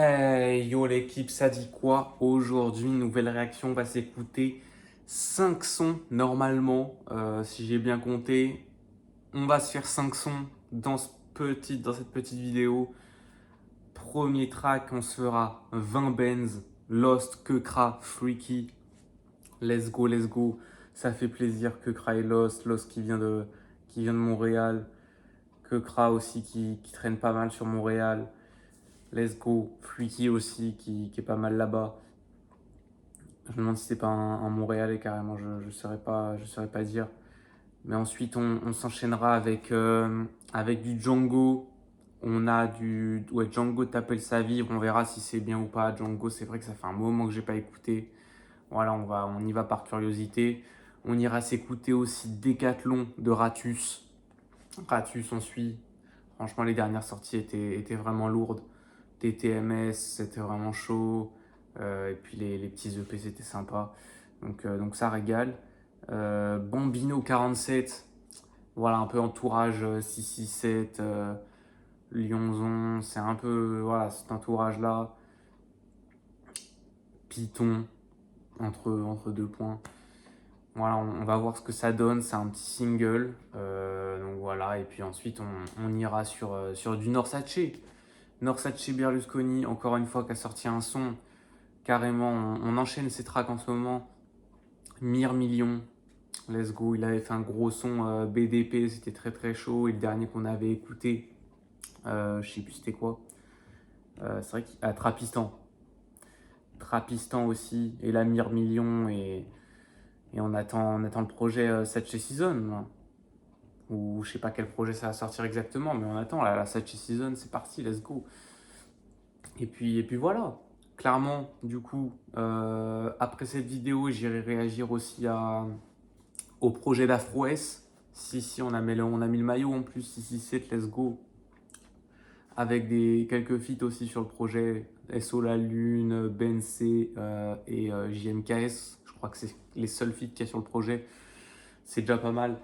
Hey, yo l'équipe, ça dit quoi? Aujourd'hui, nouvelle réaction, on va s'écouter 5 sons normalement, si j'ai bien compté. On va se faire 5 sons dans cette petite vidéo. Premier track, on se fera 20 Benz, Lost, Kekra, Freaky. Let's go, let's go. Ça fait plaisir, Kekra et Lost qui vient de Montréal. Kekra aussi qui traîne pas mal sur Montréal. Let's go. Freaky aussi qui est pas mal là-bas. Je me demande si c'est pas un Montréalais carrément, je saurais pas dire. Mais ensuite, on s'enchaînera avec du Django. On a du. Ouais, Django t'appelle sa vivre. On verra si c'est bien ou pas. Django, c'est vrai que ça fait un moment que j'ai pas écouté. Voilà, on y va par curiosité. On ira s'écouter aussi Décathlon de Ratus. Ratus, on suit. Franchement, les dernières sorties étaient vraiment lourdes. TTMS, c'était vraiment chaud. Et puis les petits EP, c'était sympa. Donc ça régale. Bambino 47, voilà, un peu entourage 667, Lyonzon, c'est un peu, voilà, cet entourage-là. Python, entre deux points. Voilà, on va voir ce que ça donne. C'est un petit single. Donc voilà, et puis ensuite, on ira sur du Norsace. Norsace Berlusconi, encore une fois, qui a sorti un son. Carrément, on enchaîne ces tracks en ce moment. Mire Million, let's go. Il avait fait un gros son BDP, c'était très très chaud. Et le dernier qu'on avait écouté, je sais plus c'était quoi. C'est vrai qu'il Trapistan. Trapistan aussi. Et la Mire Million. Et on attend le projet Satché Season. Là. Ou je sais pas quel projet ça va sortir exactement, mais on attend. Là, la Satché Season, c'est parti, let's go. Et puis voilà. Clairement, du coup, après cette vidéo, j'irai réagir aussi au projet d'Afro-S. Si, on a mis le maillot en plus. Si, 7, let's go. Avec quelques feats aussi sur le projet. SO La Lune, BNC et JMKS. Je crois que c'est les seuls feats qu'il y a sur le projet. C'est déjà pas mal.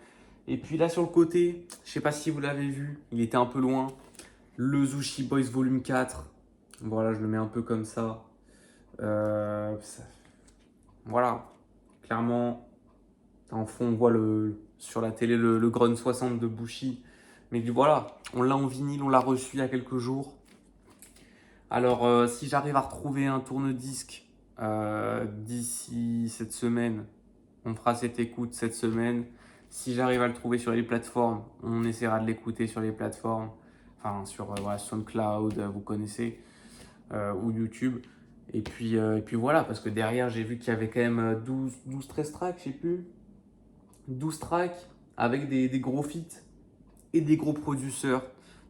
Et puis là sur le côté, je sais pas si vous l'avez vu, il était un peu loin. Le Zushi Boys Volume 4. Voilà, je le mets un peu comme ça. Voilà, clairement, en fond, on voit sur la télé le Grun 60 de Bushi. Mais voilà, on l'a en vinyle, on l'a reçu il y a quelques jours. Alors, si j'arrive à retrouver un tourne-disque d'ici cette semaine, on fera cette écoute cette semaine. Si j'arrive à le trouver sur les plateformes, on essaiera de l'écouter sur les plateformes. Enfin, sur voilà, SoundCloud, vous connaissez, ou YouTube. Et puis voilà, parce que derrière, j'ai vu qu'il y avait quand même 12 13 tracks, je sais plus. 12 tracks avec des gros feats et des gros producteurs.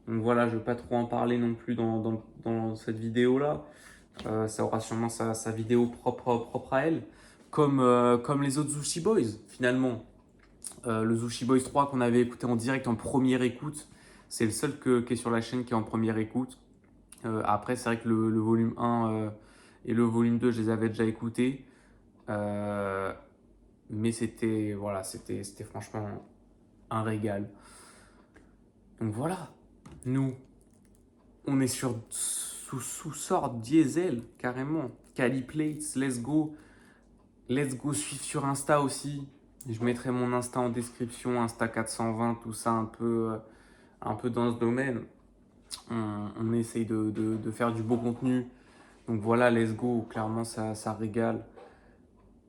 Donc voilà, je ne vais pas trop en parler non plus dans cette vidéo-là. Ça aura sûrement sa vidéo propre à elle, comme les autres Zushi Boys, finalement. Le Zushi Boys 3 qu'on avait écouté en direct en première écoute, c'est le seul qui est sur la chaîne qui est en première écoute. Après, c'est vrai que le volume 1 et le volume 2, je les avais déjà écoutés. Euh, mais c'était franchement un régal. Donc voilà, nous, on est sous sorte diesel, carrément. Cali Plates, let's go. Let's go suivre sur Insta aussi. Je mettrai mon Insta en description, Insta 420, tout ça un peu dans ce domaine. On essaye de faire du beau contenu. Donc voilà, let's go. Clairement, ça régale.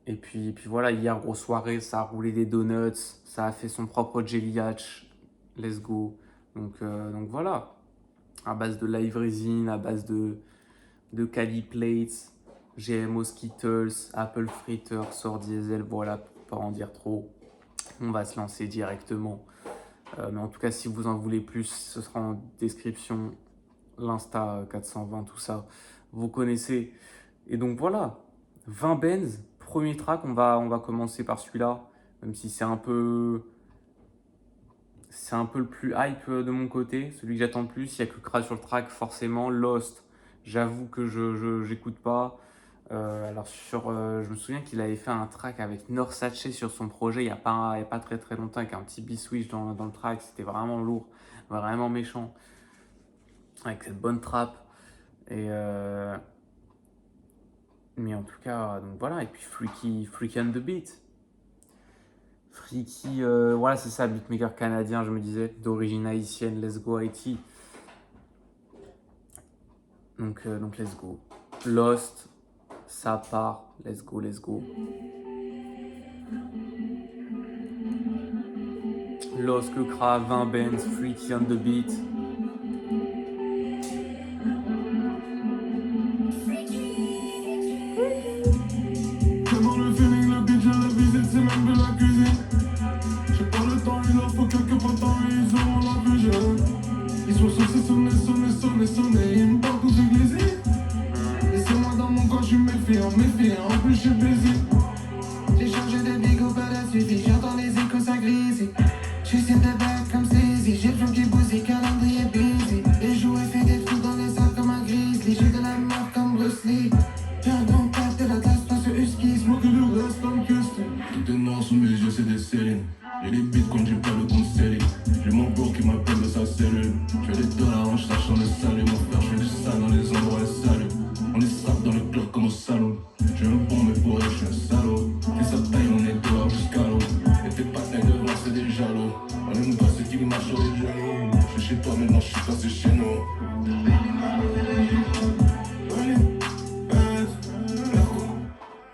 Et puis voilà, hier, grosse soirée, ça a roulé des donuts. Ça a fait son propre jelly hatch. Let's go. Donc voilà. À base de live resin, à base de Cali Plates, GMO Skittles, Apple Fritter, Sort Diesel, voilà, pour pas en dire trop. On va se lancer directement. Mais en tout cas, si vous en voulez plus, ce sera en description. L'Insta 420, tout ça. Vous connaissez. Et donc voilà, 20 Benz, premier track, on va commencer par celui-là. Même si c'est un peu le plus hype de mon côté, celui que j'attends le plus. Il n'y a que Crash sur le track, forcément. Lost, j'avoue que je j'écoute pas. Alors je me souviens qu'il avait fait un track avec Norsace sur son projet il y a pas très très longtemps avec un petit B-Switch dans le track. C'était vraiment lourd, vraiment méchant, avec cette bonne trappe. Mais en tout cas, donc voilà. Et puis Freaky on the Beat. Freaky, voilà, c'est ça, beatmaker canadien, je me disais, d'origine haïtienne, let's go Haïti. Donc let's go. Lost, ça part, let's go, let's go. Lost, Kekra, 20 Benz, Freaky on the Beat. Comment le feeling, le beat, j'ai la visite, c'est même de la cuisine. J'ai pas le temps, il en faut quelques pas de temps, ils auront la vision. Ils sont censés sonner, ils me parlent tous église. Laissez-moi dans mon corps, je suis méfiant, en plus je suis busy. J'ai changé de bigo, pas de suivi, j'entends les échos, ça grésille. J'essaie de back comme Saisie, j'ai le flow qui bousille, calendrier busy. Les jouets fait des trous dans les sables comme un grizzly, j'ai de la mort comme Bruce Lee. J'ai un grand pack de la tasse, pas ce husky, smoke le reste comme Custom. Tout est noir sous mes yeux, c'est des Céline. J'ai des bitcoins, j'ai pas le compte Céline. J'ai mon bro qui m'appelle de sa cellule. J'fais des dollars en cherchant le salut. Mon frère, j'fais du sale dans les endroits les salut. On est sap dans le club comme au salon. J'ai un bon mais pour elle, j'suis un salaud. Et ça taille, on est dehors jusqu'à l'eau. Et tes patins devant, c'est des jaloux. On aime pas ceux qui marchent sur les genoux. J'suis chez toi, maintenant j'suis passé chez nous.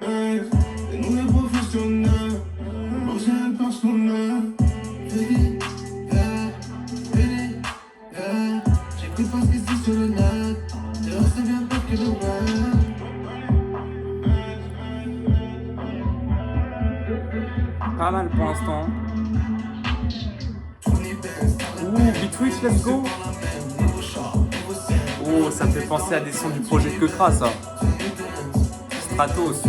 Et nous les professionnels, bosser le personnel. J'ai pris pas ce qui se dit sur le net. Dehors c'est bien pire que le web. Pas mal pour l'instant. Ouh, Beatwitch, let's go. Oh, ça me fait penser à des sons du projet de Kekra, ça. Stratos.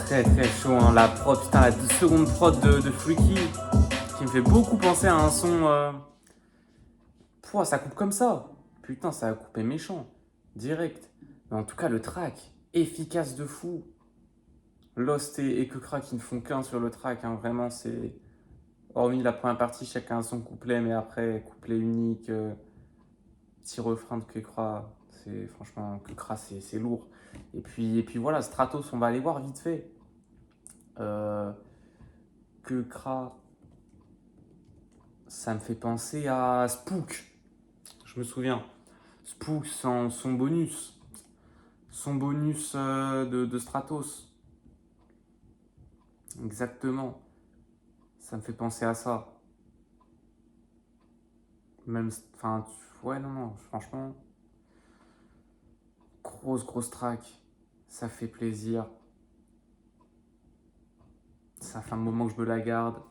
Très chaud, hein. La prod, putain, la seconde prod de Freaky qui me fait beaucoup penser à un son. Pouah, ça coupe comme ça. Putain, ça a coupé méchant. Direct. Mais en tout cas, le track, efficace de fou. Lost et Kekra qui ne font qu'un sur le track, hein. Vraiment, c'est. Hormis la première partie, chacun a son couplet, mais après, couplet unique, petit refrain de Kekra. C'est franchement, Kekra, c'est lourd. Et puis voilà, Stratos, on va aller voir vite fait. Kekra, ça me fait penser à Spook. Je me souviens. Spook, son bonus. Son bonus de Stratos. Exactement. Ça me fait penser à ça. Même, enfin, ouais, non, franchement. Grosse track. Ça fait plaisir. Ça fait un moment que je me la garde.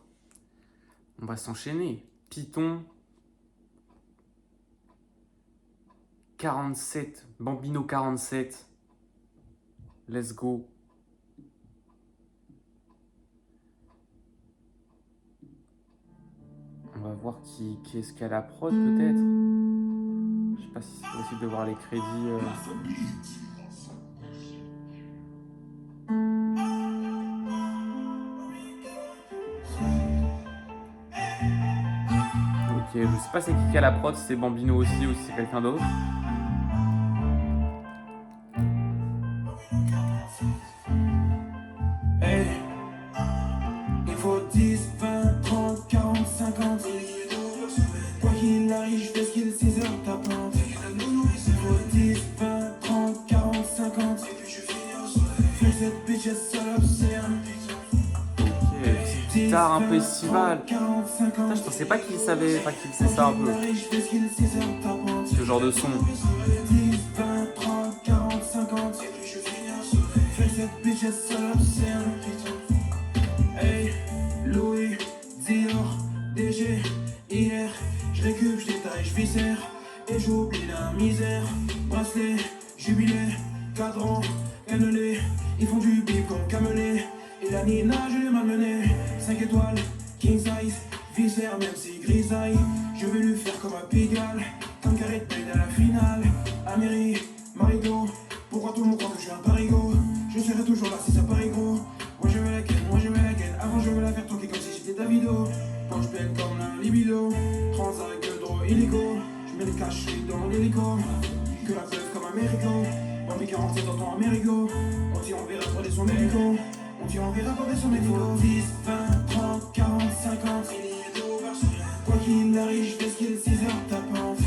On va s'enchaîner. Python. 47. Bambino 47. Let's go. On va voir qui est-ce qu'à la prod peut-être. Je sais pas si c'est possible de voir les crédits. je sais pas c'est qui a la prod, si c'est Bambino aussi ou si c'est quelqu'un d'autre. Hey, il faut 10, 20, 30, 40, 50. Quoi qu'il arrive, je fais ce qu'il 6 heures tapante. Il faut 10, 20, 30, 40, 50. Fais cette bitch, elle seule observe. Ok, petite guitare un peu estivale. Putain, je pensais pas qu'il savait, enfin qu'il faisait ça un peu. Ce genre de son. 10, 20, 30, 40, 50. Fais cette bitch, elle seule observe. Hey, Louis, Dior, DG, hier, je récup, je détaille, je viscère, et j'oublie la misère. Bracelet, jubilé, cadran, cannelé, ils font du bip comme camelé, et la Nina, je l'ai malmené. 5 étoiles, king size, viscère, même si grisaille, je vais lui faire comme un Pigalle, comme Gareth Bale à la finale. Améry, Marigot, pourquoi tout le monde croit que je suis un parigo? Je serai toujours là si ça paraît gros. Moi je veux la ken, moi je veux la ken. Avant je veux la faire toquer comme si j'étais Davido. Quand je peine comme la libido, transac de droit illico. Je mets le cash dans mon hélico. Que la peuf comme Amerigo. Bambi 47 ans Amerigo. On dit on verra pour des sons médicaux. On dit on verra pour des sons médicaux. 10, 20, 30, 40, 50. Quoi qu'il arrive, je fais ce qu'il 6 heures tapante.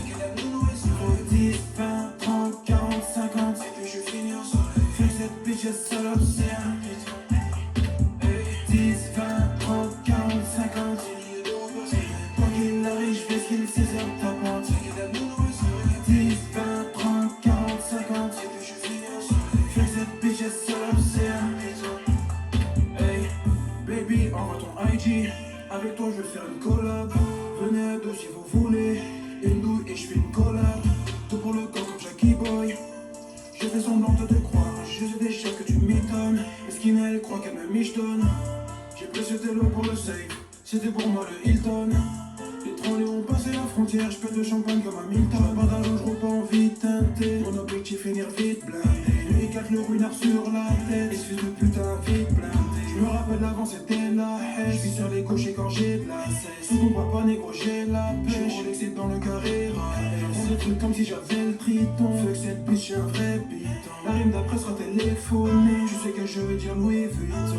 10, 20, 30, 40, 50. Et puis je finis en soirée. Fais cette bitch, elle seule observe. 10, 20, 30, 40, 50. Quoi qu'il arrive, je fais ce qu'il 6 heures tapante. 10, 20, 30, 40, 50. Et puis je finis en soirée. Fais cette bitch, elle seule observe. Hey, baby, envoie ton IG. Avec toi, je vais faire une collab. Venez à deux si vous voulez. Une douille et je fais une collab. Tout pour le corps comme Jackie Boy. Je fais semblant de te croire. Je sais déjà que tu m'étonnes. Esquinelle croit qu'elle me michetonne. J'ai placé tes lots pour le safe. C'était pour moi le Hilton. Les trollés ont passé la frontière. Je pète le champagne comme un Milton. Pas d'allô, je pas envie de teinter. Mon objectif finir vite blindé. Le I4 le ruinard sur la tête. Excuse de putain vite blindé. Je me rappelle avant c'était la haine. Je vis sur les gauchers quand j'ai de la cesse. Sous ton papa négro j'ai la pêche. Je l'excite dans le carré. On des trucs comme si j'avais le triton. Fuck cette bitch, j'ai un vrai biton. La rime d'après sera téléphonée. Je sais que je vais dire Louis Vuitton.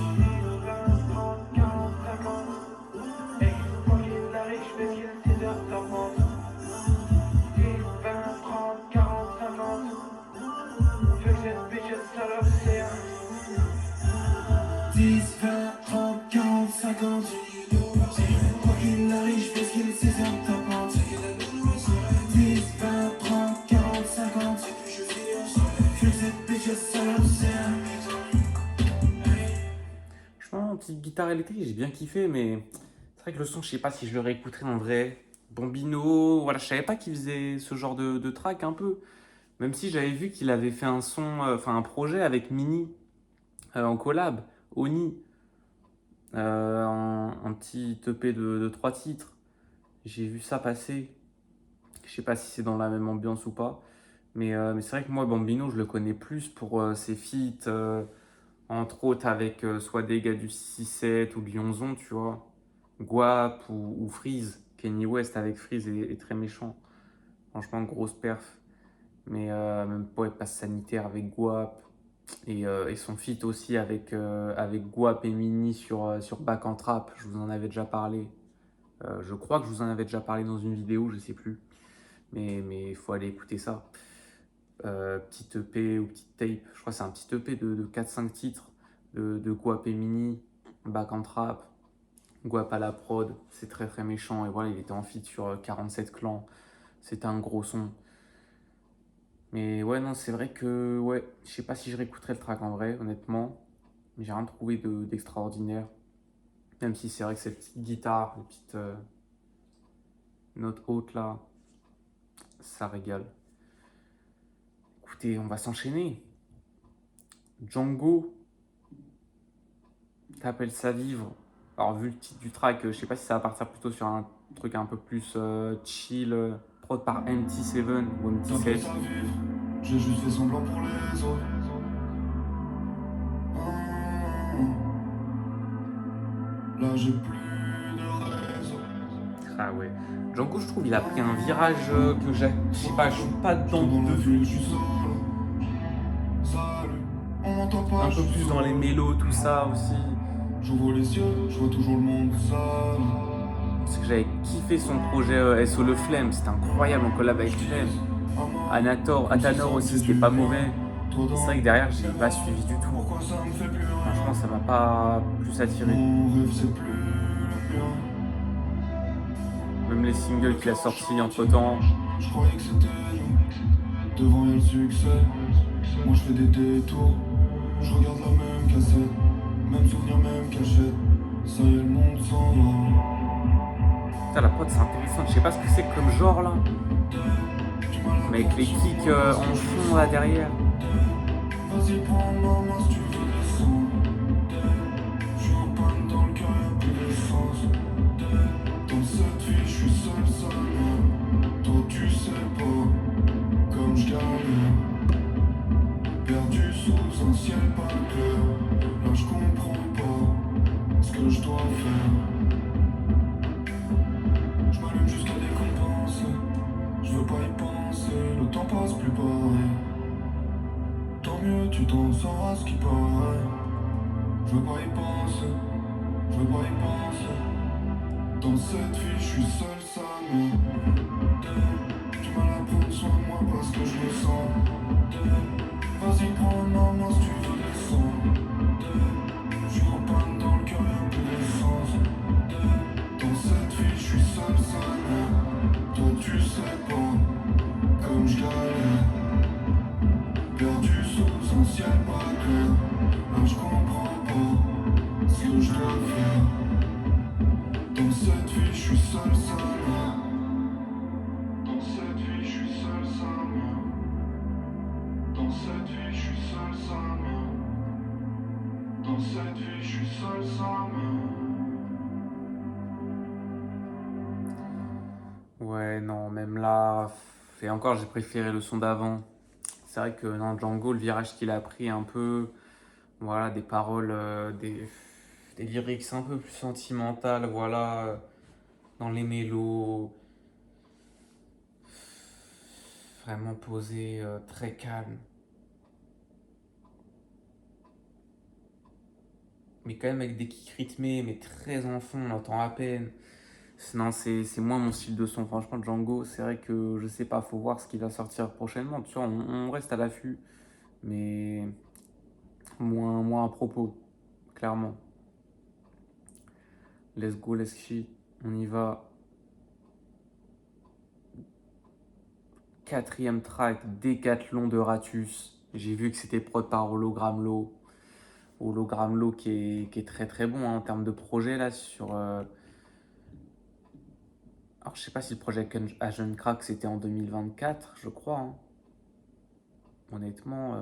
Franchement, petite guitare électrique, j'ai bien kiffé, mais c'est vrai que le son, je sais pas si je le réécouterai en vrai. Bambino, voilà, je savais pas qu'il faisait ce genre de track un peu. Même si j'avais vu qu'il avait fait un son, enfin un projet avec Mini en collab, Oni, un petit EP de 3 titres. J'ai vu ça passer. Je sais pas si c'est dans la même ambiance ou pas. Mais c'est vrai que moi, Bambino, je le connais plus pour ses feats, entre autres avec soit des gars du 6-7 ou du Lyonzon, tu vois. Guap ou Freeze. Kenny West avec Freeze est très méchant. Franchement, grosse perf. Même pas passe sanitaire avec Guap. Et son feat aussi avec Guap et Mini sur Back en Trap. Je vous en avais déjà parlé. Je crois que je vous en avais déjà parlé dans une vidéo, je sais plus. Mais il faut aller écouter ça. Petit EP ou petite tape. Je crois que c'est un petit EP de 4-5 titres de Guap et Mini. Back en Trap. Guap à la prod. C'est très très méchant. Et voilà, il était en feat sur 47 clans. C'était un gros son. Mais ouais, non, c'est vrai que ouais, je sais pas si je réécouterai le track en vrai, honnêtement. Mais j'ai rien trouvé d'extraordinaire. Même si c'est vrai que cette petite guitare, les petites notes hautes là, ça régale. Écoutez, on va s'enchaîner. Django, t'appelles ça vivre. Alors, vu le titre du track, je sais pas si ça va partir plutôt sur un truc un peu plus chill, prod par MT7 ou T'appelles MT7. ça vivre, j'ai juste fait semblant pour les autres. Là j'ai plus de raison. Ah ouais. Django, je trouve, il a pris un virage que je sais pas, je suis pas dedans Dans la de ville, je fou. suis seul. Salut, on m'entend pas, Un je peu suis plus dans seul. les mélos, tout ça aussi. J'ouvre les yeux, je vois toujours le monde sale. Parce que j'avais kiffé son projet SO Le Flemme, c'était incroyable en collab avec Flemme. Atanor aussi, c'était pas mauvais. Toi C'est dans vrai que derrière, j'ai pas suivi du tout. pourquoi ça me fait plus Franchement, rien? ça m'a pas plus attiré. Mon rêve c'est plus le mien. Même les Le singles qu'il a cœur sortis change, entre temps. je croyais que c'était nous. Devant y'a le succès, moi je fais des détours. Je regarde la même cassette, même souvenir, même cachette. Ça y est, le monde s'en va. Putain, la prod, c'est intéressant. Je sais pas ce que c'est comme genre là. Mais avec les kicks en fond là derrière. Vas-y, prends ma main si tu veux descendre. Je suis en panne dans le cœur, y'a plus d'essence. Dans cette vie, je suis seul, seul. Toi, tu sais pas, comme je galère. Perdu sous un ciel pas clair. Là, je comprends pas ce que je dois faire. Je m'allume jusqu'à décompenser. Je veux pas y penser, le temps passe plus pareil. Tant mieux, tu t'en sors à ce qui paraît. Je veux pas y penser, je veux pas y penser. Dans cette vie, je suis seul, ça me du mal à prendre soin de moi parce que je le sens. Vas-y, prends ma main si tu veux descendre. Je suis en panne dans le cœur, y'a plus d'essence. Dans cette vie, je suis seul, ça me toi, tu sais pas, comme je galère. Perdu sous un ciel pas clair. Là, je comprends pas ce que je dois faire. Dans cette vie, je suis seul, seul. Dans cette vie, je suis seul, seul. Dans cette vie, je suis seul, seul. Dans cette vie, je suis seul, seul. Ouais, non, même là. Et encore, j'ai préféré le son d'avant. C'est vrai que dans Django, le virage qu'il a pris un peu. Voilà, des paroles, des lyrics un peu plus sentimentales, voilà, dans les mélos, vraiment posé, très calme. Mais quand même avec des kicks rythmés, mais très en fond, on entend à peine. Non, c'est moins mon style de son. Franchement, Django, c'est vrai que je sais pas, faut voir ce qui va sortir prochainement. Tu vois, on reste à l'affût, mais moins à propos, clairement. Let's go, let's shit, on y va. Quatrième track, Décathlon de Ratus. J'ai vu que c'était prod par Hologram Low. Hologram Low qui est très très bon hein, en termes de projet là sur. Alors je sais pas si le projet Agent Crack c'était en 2024, je crois. Hein. Honnêtement,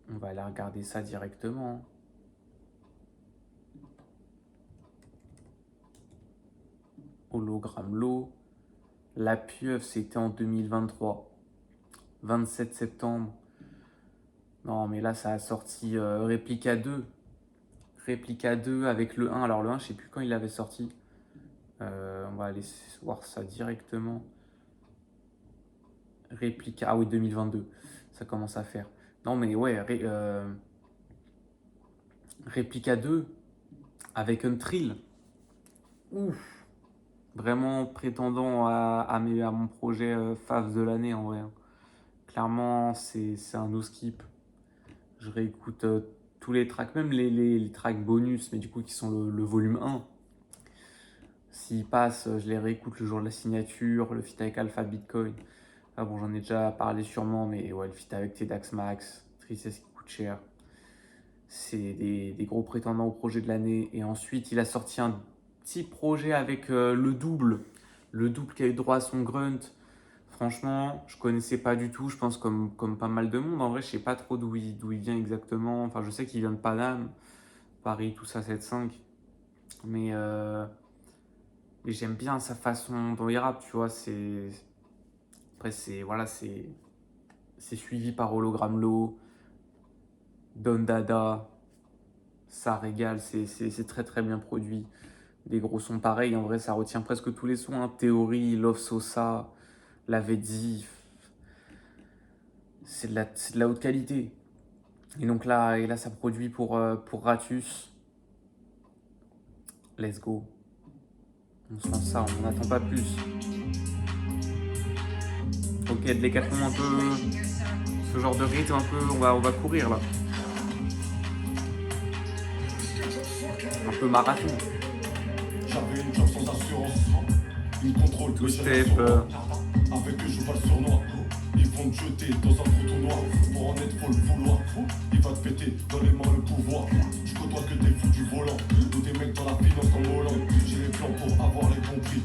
on va aller regarder ça directement. Hein. Hologram Low. La pieuvre c'était en 2023. 27 septembre. Non mais là ça a sorti Replica 2. Replica 2 avec le 1. Alors le 1 je sais plus quand il avait sorti. On va aller voir ça directement. Réplica. Ah oui, 2022. Ça commence à faire. Non, mais ouais, Réplica 2 avec un thrill. Ouf. Vraiment prétendant à mon projet Fav de l'année en vrai. Hein. Clairement, c'est un no skip. Je réécoute tous les tracks, même les tracks bonus, mais du coup qui sont le volume 1. S'ils passent, je les réécoute le jour de la signature, le feat avec Alpha Bitcoin. Ah bon, j'en ai déjà parlé sûrement, mais ouais, le feat avec Tedax Max, Tristesse qui coûte cher. C'est des gros prétendants au projet de l'année. Et ensuite, il a sorti un petit projet avec le double. Le double qui a eu droit à son grunt. Franchement, je connaissais pas du tout. Je pense comme pas mal de monde. En vrai, je sais pas trop d'où il vient exactement. Enfin, je sais qu'il vient de Paname, Paris, tout ça, 7-5. Mais, euh, mais j'aime bien sa façon dont il rappe, tu vois. Après, c'est suivi par Hologram Low, Don Dada, ça régale, c'est très très bien produit. des gros sons pareils. En vrai, ça retient presque tous les sons, hein. Theory, Love Sosa, Lavezzi, c'est de la haute qualité. Et donc là, ça produit pour Ratus. Let's go. On se lance ça, on n'attend pas plus. Ok, de l'hécatombe un peu, ce genre de rythme un peu, on va courir là. Un peu marathon. J'avais une job sans assurance. Ils me contrôlent, Two mais j'ai step. avec eux, je vois le surnois. Ils vont te jeter dans un trou tout noir. Pour en être, faut le vouloir. Il va te péter dans les mains le pouvoir. Je côtoie que des fous du volant. Ou des mecs dans la finance comme Hollande. J'ai les plans pour avoir les bons prix.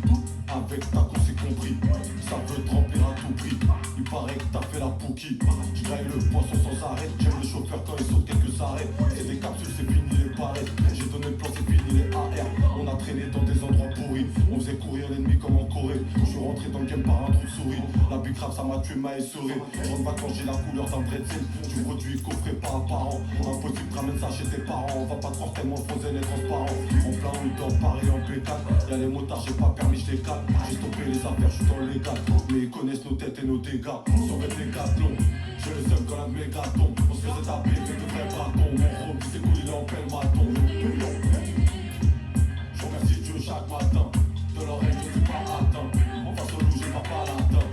Avec ta con, c'est compris. Ça veut te remplir à tout prix. Il paraît que t'as fait la poukie. Je graille le poisson sans arrêt. J'aime le chauffeur quand il saute quelques arrêts. C'est des capsules, c'est fini les pareils. J'ai donné le plan, c'est fini les AR. On a traîné dans des endroits pourris. On faisait courir l'ennemi comme en Corée. Je suis rentré dans le game par un trou de souris. La big rap, ça m'a tué, m'a essoré. En vacances, j'ai la couleur d'un bretzel. Tu produis coffré par apparent. Impossible, ramène ça chez tes parents. On va pas te voir tellement frozen et transparent. En plein dans Paris en P4. Y'a les motards, j'ai pas permis, je les calme. J'ai stoppé les affaires, je suis dans les gars. Mais ils connaissent nos têtes et nos dégâts. Survêt les gâtelons. Je les aime quand la méga tombe. On se faisait taper avec de vrais bâtons. Mon rôle qui s'écoule, il est en pleine maton. Je remercie Dieu chaque matin. De l'oreille, je suis pas atteint. En face au loup, j'ai pas palatin.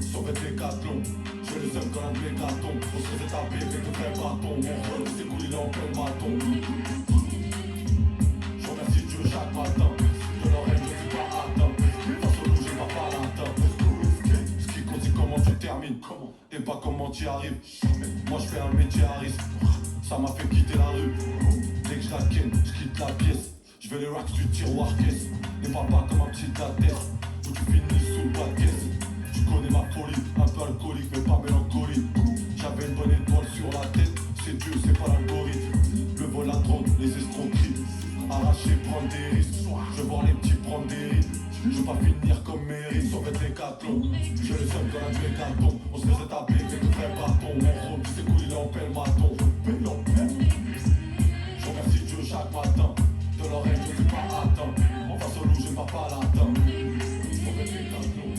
Survêt les gâtelons. Je les aime quand la méga tombe. On se faisait taper avec de vrais bâtons. Mon rôle qui s'écoule, il est en pleine maton. Je remercie Dieu chaque matin. De l'oreille, je suis pas atteint. Face au loup, j'ai pas palatin. Ce qui compte, c'est comment tu termines. Et pas comment tu y arrives. Moi, je fais un métier à risque. Ça m'a fait quitter la rue. Dès que je la ken, je quitte la pièce. Je vais les racks du tiroir caisse. Ne parle pas comme un petit de la tête. Où tu finis sous le bas de caisse. Tu connais ma folie, un peu alcoolique mais pas mélancolique. J'avais une bonne étoile sur la tête. C'est Dieu, c'est pas l'algorithme. Le vol, la drogue, les escroqueries. Arracher, prendre des risques. Je veux voir les petits prendre des risques. Je veux pas finir comme Mary, sauf être les cathlons. Je les aime quand la mégaton. On se faisait taper avec de vrais bâtons. Mon rôle qui s'écoule, il est en pelle maton. Je remercie Dieu chaque matin. De l'oreille, je suis pas atteint. En face au loup, j'ai pas palatin. Sauf être les cathlons.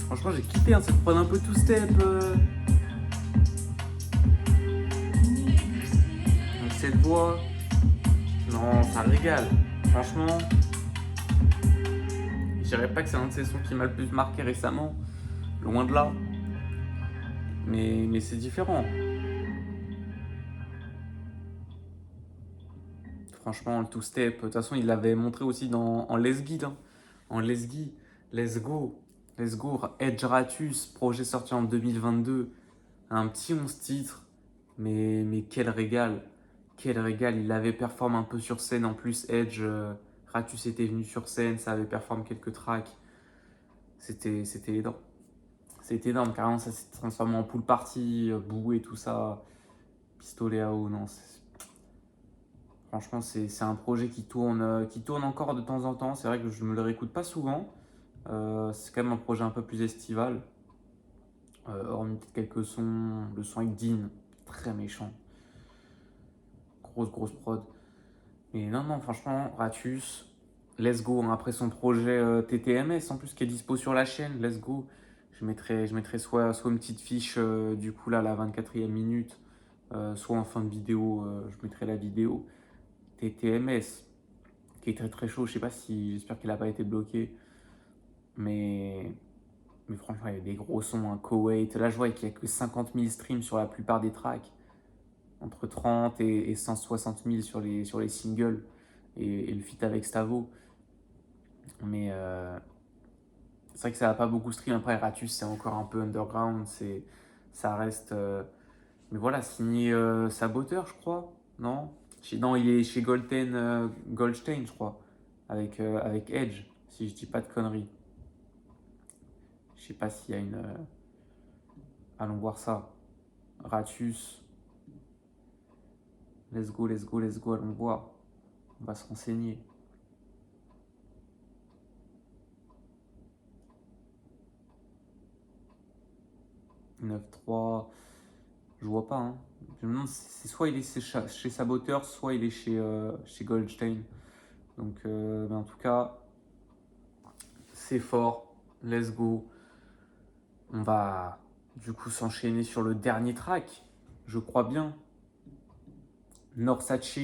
Franchement, j'ai kiffé, hein, ça te prend un peu tout step. Avec cette voix. Non, ça régale. Franchement, je dirais pas que c'est un de ces sons qui m'a le plus marqué récemment. Loin de là. Mais c'est différent. Franchement, le two-step, de toute façon, il l'avait montré aussi en Les Guide. Hein. En Les Guide, let's go. Let's go. Edge Ratus, projet sorti en 2022. Un petit 11 titres. Mais quel régal. Quel régal. Il avait performé un peu sur scène. En plus, Edge, Ratus était venu sur scène. Ça avait performé quelques tracks. C'était énorme. C'était énorme. Carrément, ça s'est transformé en pool party, boue et tout ça. Pistolet à eau, non. Franchement, c'est un projet qui tourne encore de temps en temps. C'est vrai que je ne me le réécoute pas souvent. C'est quand même un projet un peu plus estival. Hormis peut-être quelques sons. Le son avec Dean, très méchant. Grosse prod. Mais non, franchement, Ratus, let's go. Hein. Après son projet TTMS, en plus, qui est dispo sur la chaîne, let's go. Je mettrai soit une petite fiche, du coup, là, la 24e minute, soit en fin de vidéo, je mettrai la vidéo. TTMS, qui est très chaud. Je sais pas si, j'espère qu'il n'a pas été bloqué. Mais franchement, il y a des gros sons. Hein. Koweït, là, je vois qu'il n'y a que 50 000 streams sur la plupart des tracks. Entre 30 et 160 000 sur les singles. Et le feat avec Stavo. Mais c'est vrai que ça n'a pas beaucoup stream. Après, Ratus, c'est encore un peu underground. Ça reste. Mais voilà, signé Saboteur, je crois. Non, non, il est chez Goldstein, je crois. Avec Edge, si je dis pas de conneries. Je sais pas s'il y a une. Allons voir ça. Ratus. Let's go, allons voir. On va se renseigner. « 9-3. Je vois pas, hein. Je me demande si c'est soit il est chez Saboteur, soit il est chez Goldstein. Donc, mais en tout cas, c'est fort. Let's go. On va du coup s'enchaîner sur le dernier track. Je crois bien. Norsace,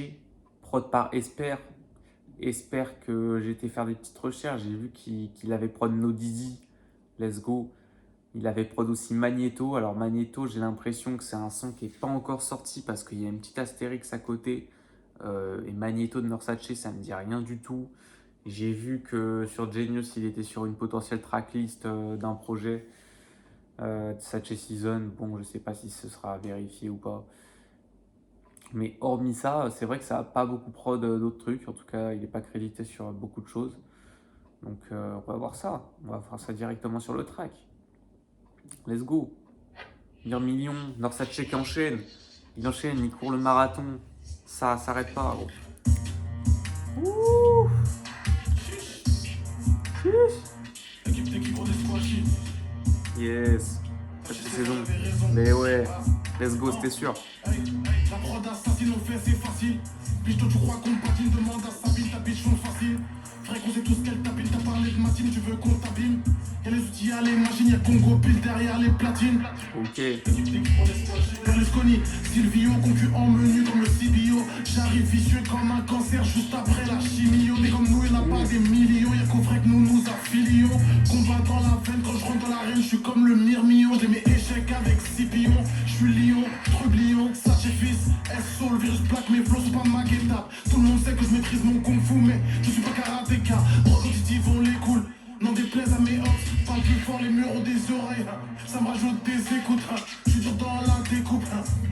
prod par Esper. Esper que j'ai été faire des petites recherches. J'ai vu qu'il avait prod No Dizzy. Let's go. Il avait prod aussi Magneto. Alors Magneto, j'ai l'impression que c'est un son qui n'est pas encore sorti parce qu'il y a une petite astérix à côté. Et Magneto de Norsace, ça me dit rien du tout. J'ai vu que sur Genius, il était sur une potentielle tracklist d'un projet de Sache Season. Bon, je sais pas si ce sera vérifié ou pas. Mais hormis ça, c'est vrai que ça n'a pas beaucoup prod d'autres trucs. En tout cas, il n'est pas crédité sur beaucoup de choses. Donc on va voir ça. On va faire ça directement sur le track. Let's go. Million, Norsace qui enchaîne. Il enchaîne, il court le marathon. Ça s'arrête pas. Gros. Ouh. Yes. Cette saison. Mais ouais. Let's go, c'était sûr. La prod assassine, on fait, c'est facile. Biche, toi, tu crois qu'on patine, demande à Sabine, ta biche, on facile. Frère, qu'on sait tout ce qu'elle tapine, t'as parlé de Matine, tu veux qu'on t'abîme. Y'a les outils, y'a les machines, y'a Congo pile derrière les platines. Ok. Berlusconi, Silvio, concu en menu comme le CBO. J'arrive vicieux comme un cancer juste après la chimio. Mais comme nous, il n'a pas des millions, y'a qu'au vrai que nous nous affilions. Combat dans la veine, quand je rentre dans l'arène, je suis comme le Myrmillon. J'ai mes échecs avec Scipion, je suis lion, trublion, sacrifice, SO, le virus plaque, mes flots sont pas ma guetta. Tout le monde sait que je maîtrise mon kung fu, mais je suis pas karatéka. Prototype, on les coule. N'en déplaise à mes hops, parle plus fort, les murs ont des oreilles. Ça me rajoute des écoutes, je suis dur dans la découpe.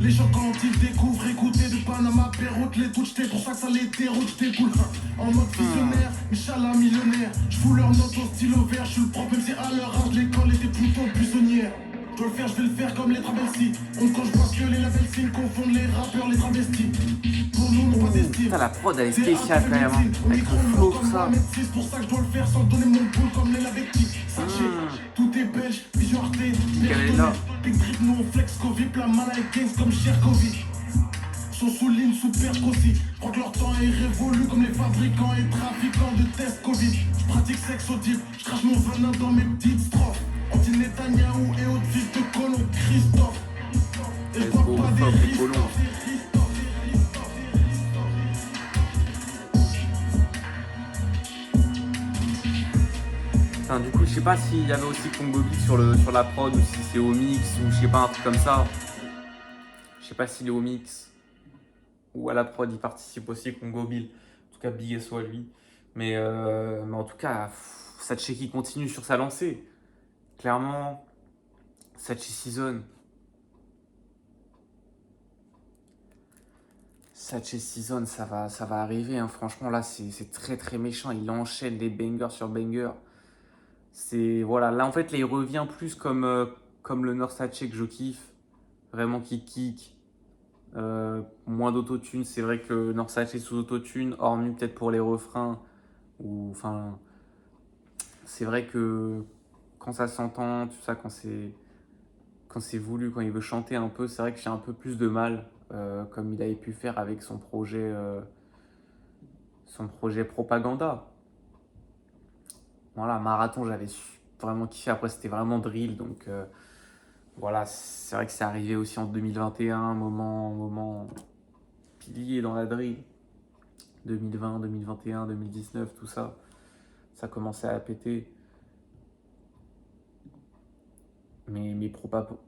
Les gens quand ils découvrent, écoutez de Panama, Beyrouth, les touches, c'est pour ça que ça les déroute, j'déboule. En mode visionnaire, Inch'Allah millionnaire. J'fous leur note au stylo vert, j'suis le propre, même si à leur âge l'école était plutôt buissonnière. Je dois le faire, je vais le faire comme les travestis. On quand je vois que les labels signes confondent les rappeurs, les travestis. Pour nous, non pas d'estime. Putain, la prod, elle est spéciale quand même. Hein. Avec le flow, tout ça. C'est pour ça que je dois le faire sans donner mon pool comme les lavectis. Sachez, tout est belge, vision Arte. Big Drip, nous on flex Covid, la malade gains comme cher Covid. Sont sous ligne, sous perche aussi. Je crois que leur temps est révolu comme les fabricants et trafiquants de tests Covid. Je pratique sexe audible, je crache mon venin dans mes petites strophes. Anti-Netanyahou et autres fils de colons, Christophe. Et je vois pas des risques. Enfin, du coup, je sais pas s'il y avait aussi Congo Beat sur la prod ou si c'est au mix ou je sais pas, un truc comme ça. Je sais pas s'il est au mix ou à la prod, il participe aussi Congo Bill. En tout cas, Big SO à lui. Mais en tout cas, Sache qui continue sur sa lancée. Clairement, Sache Season. Sache Season, ça va arriver. Hein. Franchement, là, c'est très très méchant. Il enchaîne des bangers sur bangers. C'est voilà, là en fait, là, il revient plus comme le Norsace que je kiffe. Vraiment qui kick. Moins d'autotune, c'est vrai que Norsace est sous autotune, hormis peut-être pour les refrains. Ou enfin, c'est vrai que quand ça s'entend, tout ça, quand c'est voulu, quand il veut chanter un peu, c'est vrai que j'ai un peu plus de mal, comme il avait pu faire avec son projet Propaganda. Voilà, Marathon, j'avais vraiment kiffé. Après, c'était vraiment drill, donc voilà, c'est vrai que c'est arrivé aussi en 2021, un moment pilier dans la drill. 2020, 2021, 2019, tout ça, ça commençait à péter. Mais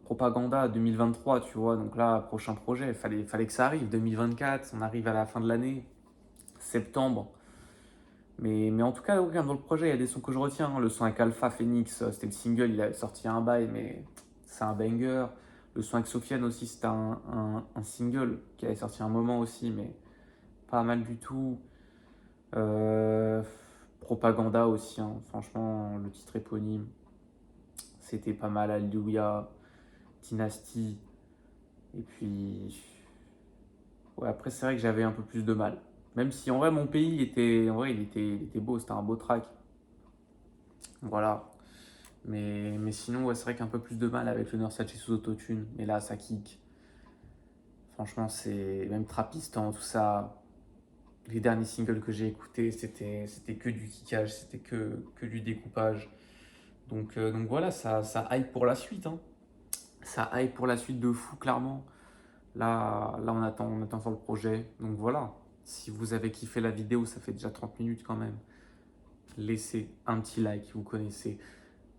Propaganda 2023, tu vois, donc là, prochain projet, fallait que ça arrive. 2024, on arrive à la fin de l'année, septembre. Mais en tout cas, dans le projet, il y a des sons que je retiens. Hein. Le son avec Alpha Phoenix, c'était le single, il avait sorti un bail, mais c'est un banger. Le son avec Sofiane aussi, c'était un single qui avait sorti un moment aussi, mais pas mal du tout. Propaganda aussi, hein. Franchement, le titre éponyme, c'était pas mal. Alléluia, Dynasty. Et puis, ouais, après, c'est vrai que j'avais un peu plus de mal. Même si en vrai, mon pays, il était beau, c'était un beau track. Voilà. Mais sinon, ouais, c'est vrai qu'un peu plus de mal avec le Norsace sous autotune. Mais là, ça kick. Franchement, c'est même Trapistan, tout ça. Les derniers singles que j'ai écoutés, c'était que du kickage, c'était que du découpage. Donc voilà, ça hype pour la suite, hein. Ça hype pour la suite de fou, clairement. Là on attend sur le projet. Donc voilà, si vous avez kiffé la vidéo, ça fait déjà 30 minutes quand même. Laissez un petit like, vous connaissez.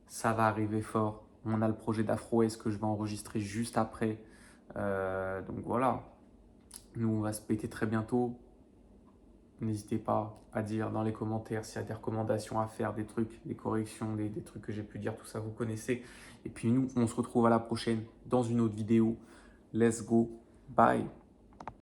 Ça va arriver fort. On a le projet d'Afro S que je vais enregistrer juste après. Donc voilà, nous on va se péter très bientôt. N'hésitez pas à dire dans les commentaires s'il y a des recommandations à faire, des trucs, des corrections, des trucs que j'ai pu dire, tout ça vous connaissez. Et puis nous, on se retrouve à la prochaine dans une autre vidéo. Let's go, bye.